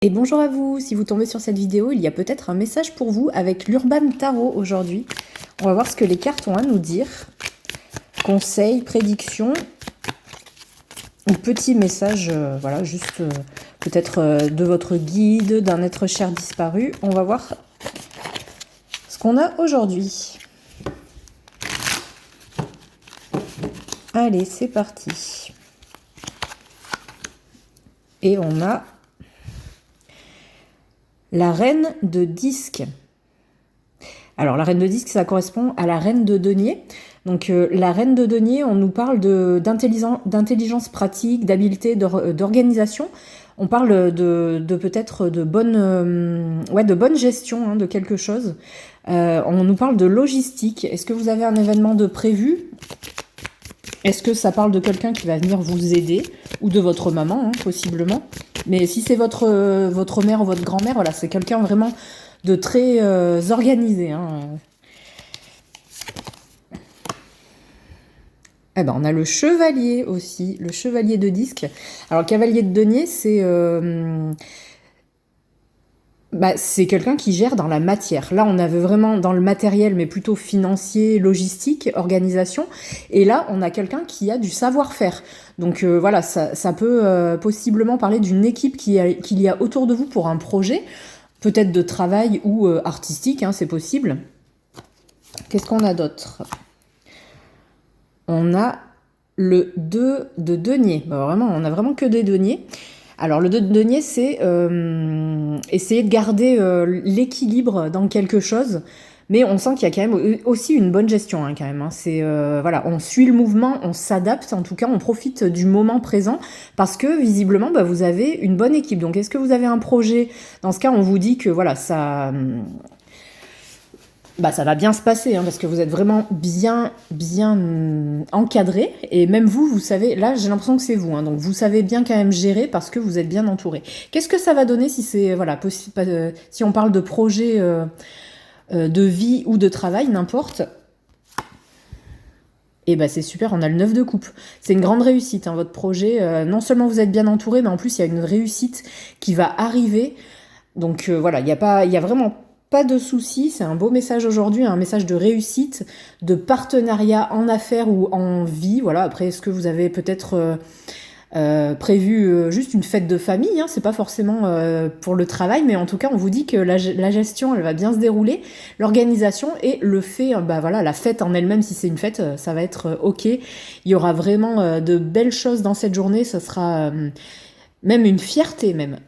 Et bonjour à vous, si vous tombez sur cette vidéo, il y a peut-être un message pour vous avec l'Urban Tarot aujourd'hui. On va voir ce que les cartes ont à nous dire. Conseils, prédictions, ou petits messages, voilà, juste peut-être de votre guide, d'un être cher disparu. On va voir ce qu'on a aujourd'hui. Allez, c'est parti. Et on a la reine de disque. Alors, la reine de disque, ça correspond à la reine de denier. Donc, la reine de denier, on nous parle d'intelligence pratique, d'habileté, d'organisation. On parle de peut-être de bonne gestion de quelque chose. On nous parle de logistique. Est-ce que vous avez un événement de prévu ? Est-ce que ça parle de quelqu'un qui va venir vous aider ? Ou de votre maman, possiblement. Mais si c'est votre mère ou votre grand-mère, voilà, c'est quelqu'un vraiment de très organisé. Eh ben, on a le chevalier aussi, le chevalier de disque. Alors, le cavalier de denier, c'est quelqu'un qui gère dans la matière. Là, on avait vraiment dans le matériel, mais plutôt financier, logistique, organisation. Et là, on a quelqu'un qui a du savoir-faire. Donc voilà, ça peut possiblement parler d'une équipe qu'il y a autour de vous pour un projet, peut-être de travail ou artistique, c'est possible. Qu'est-ce qu'on a d'autre ? On a le 2 de denier. Vraiment, on a vraiment que des deniers. Alors, le 2 de denier, c'est essayer de garder l'équilibre dans quelque chose, mais on sent qu'il y a quand même aussi une bonne gestion, quand même. C'est, voilà, on suit le mouvement, on s'adapte, en tout cas, on profite du moment présent, parce que, visiblement, vous avez une bonne équipe. Donc, est-ce que vous avez un projet ? Dans ce cas, on vous dit que, voilà, ça va bien se passer, parce que vous êtes vraiment bien encadré. Et même vous savez, là j'ai l'impression que c'est vous, donc vous savez bien quand même gérer parce que vous êtes bien entouré. Qu'est-ce que ça va donner si c'est, voilà, si on parle de projet de vie ou de travail, n'importe. Et c'est super, on a le 9 de coupe. C'est une grande réussite, votre projet. Non seulement vous êtes bien entouré, mais en plus il y a une réussite qui va arriver. Donc voilà, il y a vraiment pas de soucis, c'est un beau message aujourd'hui, un message de réussite, de partenariat en affaires ou en vie. Voilà, après, est-ce que vous avez peut-être prévu juste une fête de famille, c'est pas forcément pour le travail, mais en tout cas, on vous dit que la gestion, elle va bien se dérouler, l'organisation et le fait, voilà, la fête en elle-même, si c'est une fête, ça va être OK. Il y aura vraiment de belles choses dans cette journée, ça sera même une fierté même.